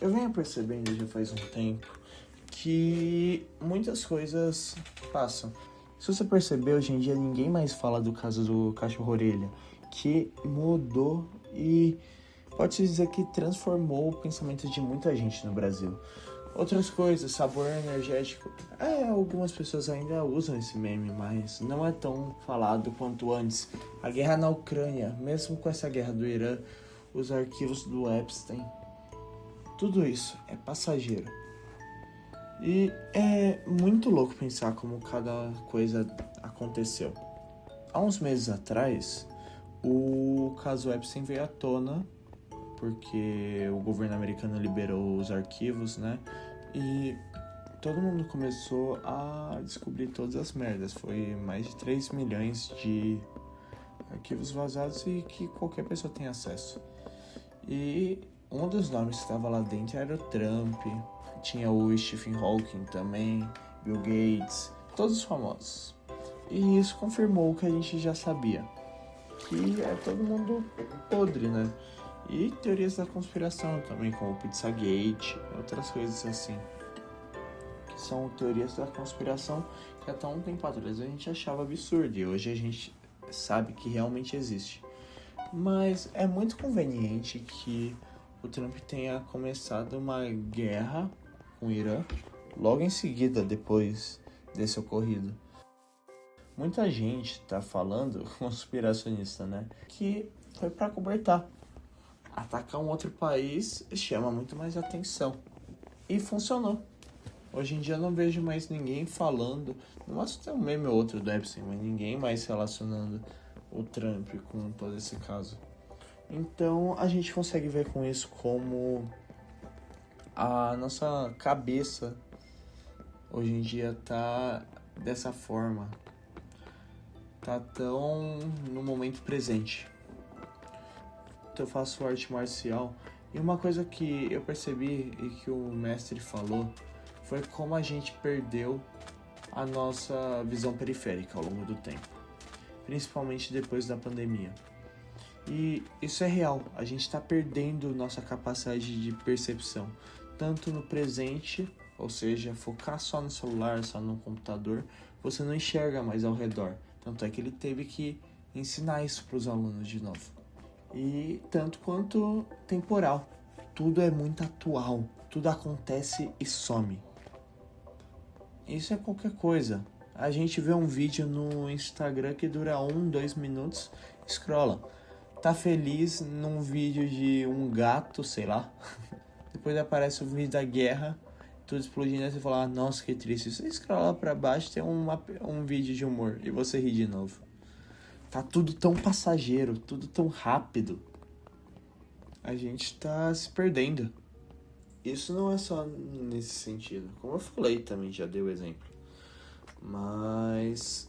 Eu venho percebendo já faz um tempo que muitas coisas passam. Se você perceber, hoje em dia ninguém mais fala do caso do cachorro-orelha, que mudou e pode-se dizer que transformou o pensamento de muita gente no Brasil. Outras coisas, sabor energético. Algumas pessoas ainda usam esse meme, mas não é tão falado quanto antes. A guerra na Ucrânia, mesmo com essa guerra do Irã, os arquivos do Epstein, tudo isso é passageiro. E é muito louco pensar como cada coisa aconteceu. Há uns meses atrás, o caso Epstein veio à tona, porque o governo americano liberou os arquivos, né? E todo mundo começou a descobrir todas as merdas. Foi mais de 3 milhões de arquivos vazados e que qualquer pessoa tem acesso. E um dos nomes que estava lá dentro era o Trump, tinha o Stephen Hawking também, Bill Gates, todos os famosos. E isso confirmou o que a gente já sabia, que é todo mundo podre, né? E teorias da conspiração também, como Pizzagate, outras coisas assim. Que são teorias da conspiração que até um tempo atrás a gente achava absurdo e hoje a gente sabe que realmente existe. Mas é muito conveniente que o Trump tenha começado uma guerra com o Irã logo em seguida, depois desse ocorrido. Muita gente tá falando, conspiracionista, né, que foi pra cobertar. Atacar um outro país chama muito mais atenção. E funcionou. Hoje em dia eu não vejo mais ninguém falando, no máximo tem um meme ou outro do Epstein, mas ninguém mais relacionando o Trump com todo esse caso. Então a gente consegue ver com isso como a nossa cabeça hoje em dia tá dessa forma, tá tão no momento presente. Então eu faço arte marcial e uma coisa que eu percebi e que o mestre falou foi como a gente perdeu a nossa visão periférica ao longo do tempo, principalmente depois da pandemia. E isso é real, a gente está perdendo nossa capacidade de percepção, tanto no presente, ou seja, focar só no celular, só no computador, você não enxerga mais ao redor. Tanto é que ele teve que ensinar isso para os alunos de novo. E tanto quanto temporal, tudo é muito atual, tudo acontece e some. Isso é qualquer coisa. A gente vê um vídeo no Instagram que dura 2 minutos, scrolla. Tá feliz num vídeo de um gato, sei lá. Depois aparece o vídeo da guerra, tudo explodindo, e você fala, nossa, que triste. Você scrolla pra baixo, tem um vídeo de humor, e você ri de novo. Tá tudo tão passageiro, tudo tão rápido. A gente tá se perdendo. Isso não é só nesse sentido. Como eu falei também, já dei o exemplo. Mas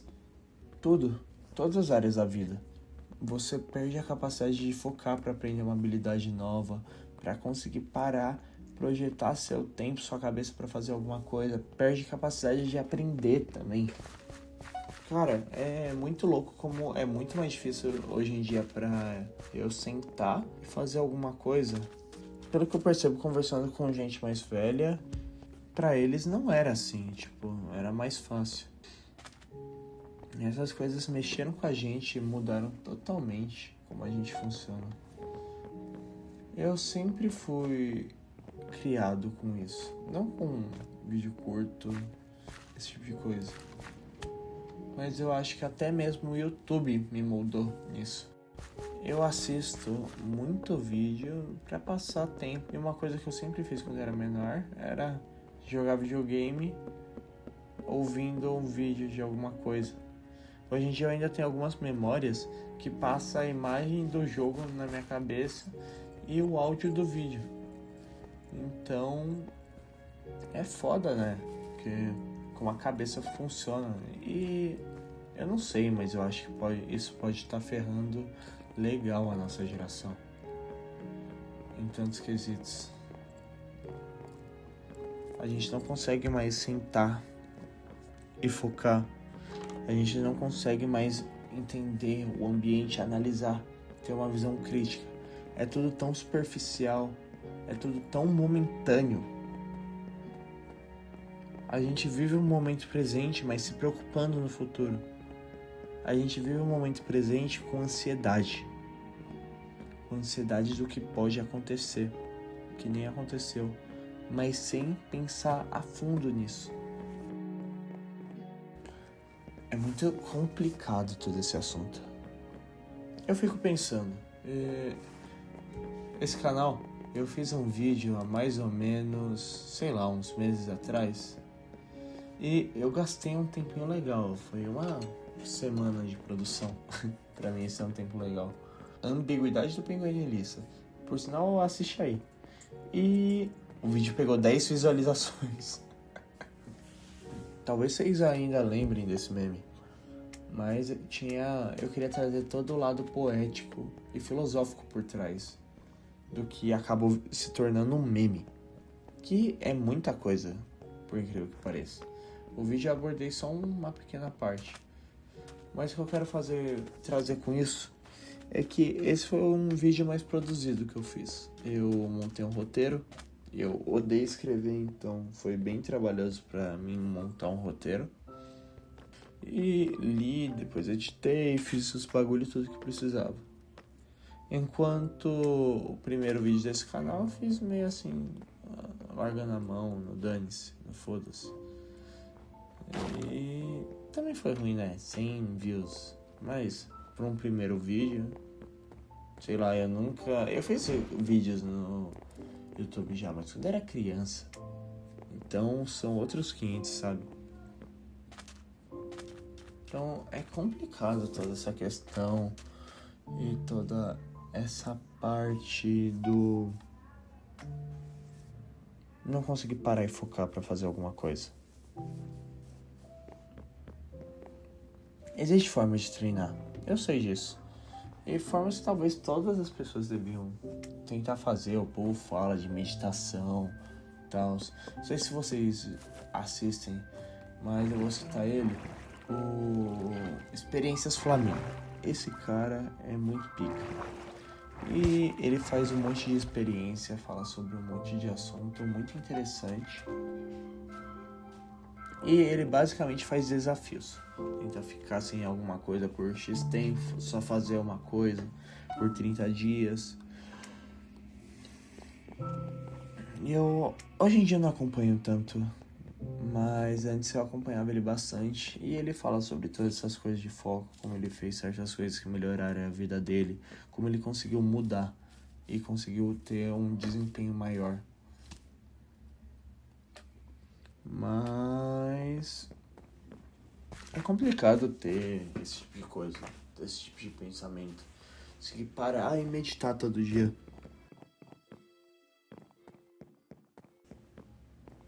todas as áreas da vida. Você perde a capacidade de focar para aprender uma habilidade nova, para conseguir parar, projetar seu tempo, sua cabeça para fazer alguma coisa. Perde a capacidade de aprender também. Cara, é muito louco como é muito mais difícil hoje em dia para eu sentar e fazer alguma coisa. Pelo que eu percebo conversando com gente mais velha, pra eles não era assim, era mais fácil. E essas coisas mexeram com a gente e mudaram totalmente como a gente funciona. Eu sempre fui criado com isso, não com vídeo curto, esse tipo de coisa. Mas eu acho que até mesmo o YouTube me moldou nisso. Eu assisto muito vídeo pra passar tempo. E uma coisa que eu sempre fiz quando era menor era jogar videogame ouvindo um vídeo de alguma coisa. Hoje em dia eu ainda tenho algumas memórias que passa a imagem do jogo na minha cabeça e o áudio do vídeo. Então é foda, né? Porque como a cabeça funciona. E eu não sei, mas eu acho que isso pode estar ferrando legal a nossa geração em tantos quesitos. A gente não consegue mais sentar e focar. A gente não consegue mais entender o ambiente, analisar, ter uma visão crítica. É tudo tão superficial, É tudo tão momentâneo. A gente vive o momento presente, mas se preocupando no futuro. A gente vive o momento presente com ansiedade. Com ansiedade do que pode acontecer, que nem aconteceu, mas sem pensar a fundo nisso. É muito complicado todo esse assunto. Eu fico pensando, esse canal, eu fiz um vídeo há mais ou menos, sei lá, uns meses atrás, e eu gastei um tempinho legal, foi uma semana de produção. Pra mim esse é um tempo legal. Ambiguidade do Pinguim Elissa. Por sinal, assiste aí. E o vídeo pegou 10 visualizações. Talvez vocês ainda lembrem desse meme. Mas eu queria trazer todo o lado poético e filosófico por trás do que acabou se tornando um meme. Que é muita coisa, por incrível que pareça. O vídeo eu abordei só uma pequena parte. Mas o que eu quero trazer com isso é que esse foi um vídeo mais produzido que eu fiz. Eu montei um roteiro, eu odeio escrever, então foi bem trabalhoso pra mim montar um roteiro. E li, depois editei, fiz os bagulhos tudo que precisava. Enquanto o primeiro vídeo desse canal eu fiz meio assim, largando a mão, no dane-se, no foda-se. E também foi ruim, né? 100 views. Mas para um primeiro vídeo, sei lá, eu fiz vídeos no YouTube já, mas quando era criança. Então são outros 500, sabe? Então é complicado toda essa questão e toda essa parte do não conseguir parar e focar pra fazer alguma coisa. Existe formas de treinar, eu sei disso. E formas que talvez todas as pessoas deviam tentar fazer. O povo fala de meditação e tal. Não sei se vocês assistem, mas eu vou citar ele. O Experiências Flamengo. Esse cara é muito pica. E ele faz um monte de experiência, fala sobre um monte de assunto muito interessante. E ele basicamente faz desafios. Tenta ficar sem alguma coisa por X tempo, só fazer uma coisa por 30 dias. E hoje em dia não acompanho tanto, mas antes eu acompanhava ele bastante. E ele fala sobre todas essas coisas de foco, como ele fez certas coisas que melhoraram a vida dele, como ele conseguiu mudar e conseguiu ter um desempenho maior. Mas é complicado ter esse tipo de coisa, esse tipo de pensamento. Conseguir parar e meditar todo dia.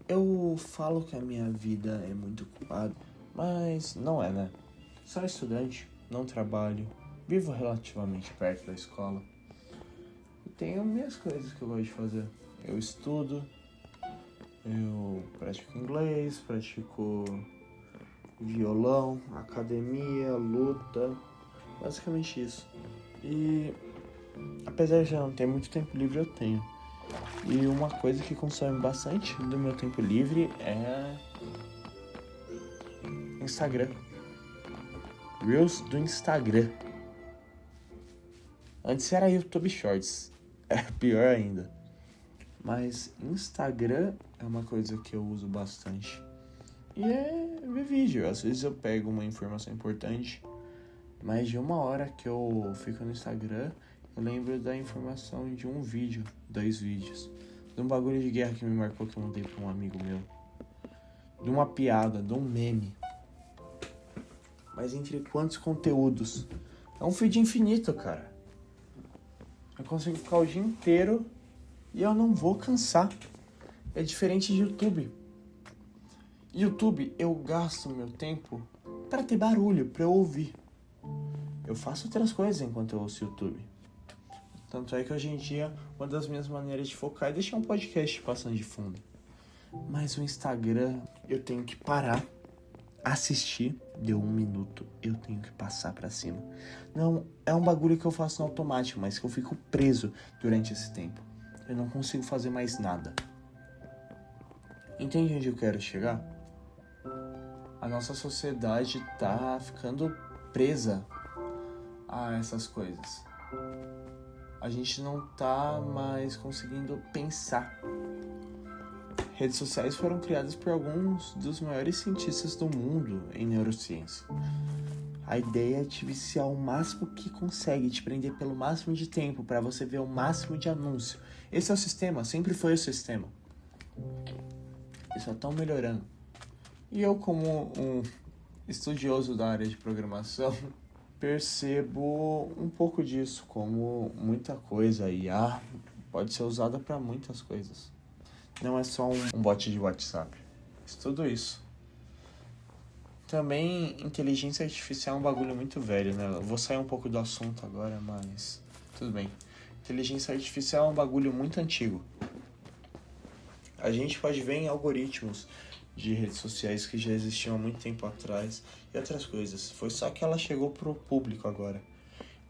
Eu falo que a minha vida é muito ocupada, mas não é, né? Sou estudante, não trabalho, vivo relativamente perto da escola. E tenho minhas coisas que eu gosto de fazer. Eu estudo, eu pratico inglês, pratico violão, academia, luta, basicamente isso. E apesar de eu não ter muito tempo livre, eu tenho. E uma coisa que consome bastante do meu tempo livre é Instagram. Reels do Instagram. Antes era YouTube Shorts. É pior ainda. Mas Instagram é uma coisa que eu uso bastante. E é ver vídeo. Às vezes eu pego uma informação importante. Mais de uma hora que eu fico no Instagram, eu lembro da informação de um vídeo, 2 vídeos. De um bagulho de guerra que me marcou, que eu mandei pra um amigo meu. De uma piada, de um meme. Mas entre quantos conteúdos? É um feed infinito, cara. Eu consigo ficar o dia inteiro e eu não vou cansar. É diferente de YouTube. YouTube, eu gasto meu tempo para ter barulho, para eu ouvir. Eu faço outras coisas enquanto eu ouço YouTube. Tanto é que hoje em dia, uma das minhas maneiras de focar é deixar um podcast passando de fundo. Mas o Instagram, eu tenho que parar, assistir, deu 1 minuto, eu tenho que passar pra cima. Não, é um bagulho que eu faço no automático, mas que eu fico preso durante esse tempo. Eu não consigo fazer mais nada. Entende onde eu quero chegar? A nossa sociedade tá ficando presa a essas coisas. A gente não tá mais conseguindo pensar. Redes sociais foram criadas por alguns dos maiores cientistas do mundo em neurociência. A ideia é te viciar o máximo que consegue, te prender pelo máximo de tempo para você ver o máximo de anúncio. Esse é o sistema, sempre foi o sistema. Eles só estão melhorando. E eu, como um estudioso da área de programação, percebo um pouco disso, como muita coisa. A IA pode ser usada para muitas coisas. Não é só um bot de WhatsApp. Tudo isso. Também, inteligência artificial é um bagulho muito velho, né? Eu vou sair um pouco do assunto agora, mas tudo bem. Inteligência artificial é um bagulho muito antigo. A gente pode ver em algoritmos de redes sociais que já existiam há muito tempo atrás e outras coisas. Foi só que ela chegou pro público agora.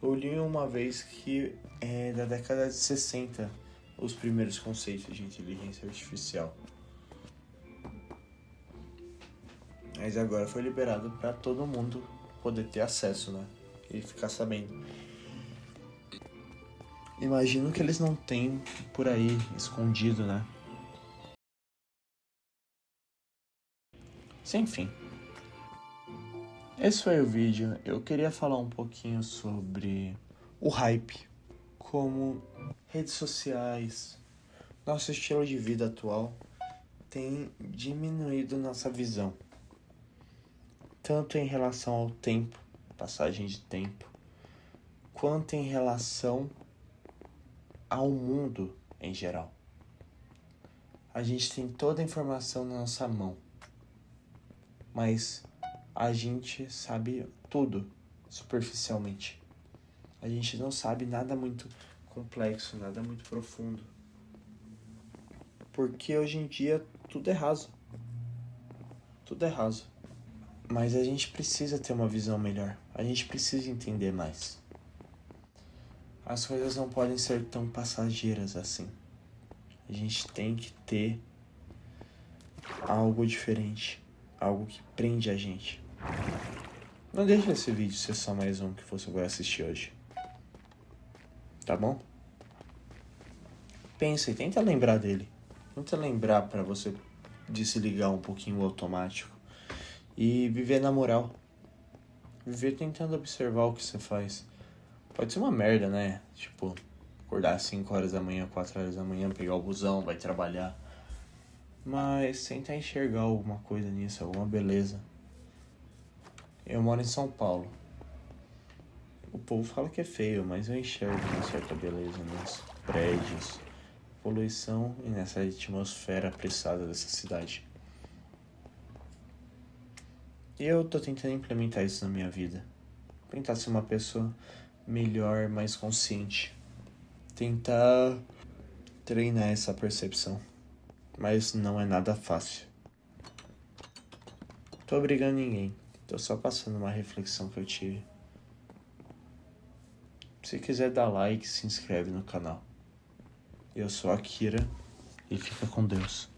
Eu li uma vez que é da década de 60 os primeiros conceitos de inteligência artificial. Mas agora foi liberado para todo mundo poder ter acesso, né? E ficar sabendo. Imagino que eles não têm por aí escondido, né? Enfim. Esse foi o vídeo. Eu queria falar um pouquinho sobre o hype, como redes sociais, nosso estilo de vida atual tem diminuído nossa visão. Tanto em relação ao tempo, passagem de tempo, quanto em relação ao mundo em geral. A gente tem toda a informação na nossa mão, mas a gente sabe tudo superficialmente. A gente não sabe nada muito complexo, nada muito profundo. Porque hoje em dia tudo é raso. Tudo é raso. Mas a gente precisa ter uma visão melhor. A gente precisa entender mais. As coisas não podem ser tão passageiras assim. A gente tem que ter algo diferente. Algo que prende a gente. Não deixa esse vídeo ser só mais um que você vai assistir hoje. Tá bom? Pensa e tenta lembrar dele. Tenta lembrar pra você desligar um pouquinho o automático. E viver na moral. Viver tentando observar o que você faz. Pode ser uma merda, né? Tipo, acordar às 5 horas da manhã, 4 horas da manhã, pegar o busão, vai trabalhar. Mas tentar enxergar alguma coisa nisso, alguma beleza. Eu moro em São Paulo. O povo fala que é feio, mas eu enxergo uma certa beleza nos prédios, poluição e nessa atmosfera apressada dessa cidade. E eu tô tentando implementar isso na minha vida. Tentar ser uma pessoa melhor, mais consciente. Tentar treinar essa percepção. Mas não é nada fácil. Tô obrigando ninguém. Tô só passando uma reflexão que eu tive. Se quiser dar like, se inscreve no canal. Eu sou a Kira e fica com Deus.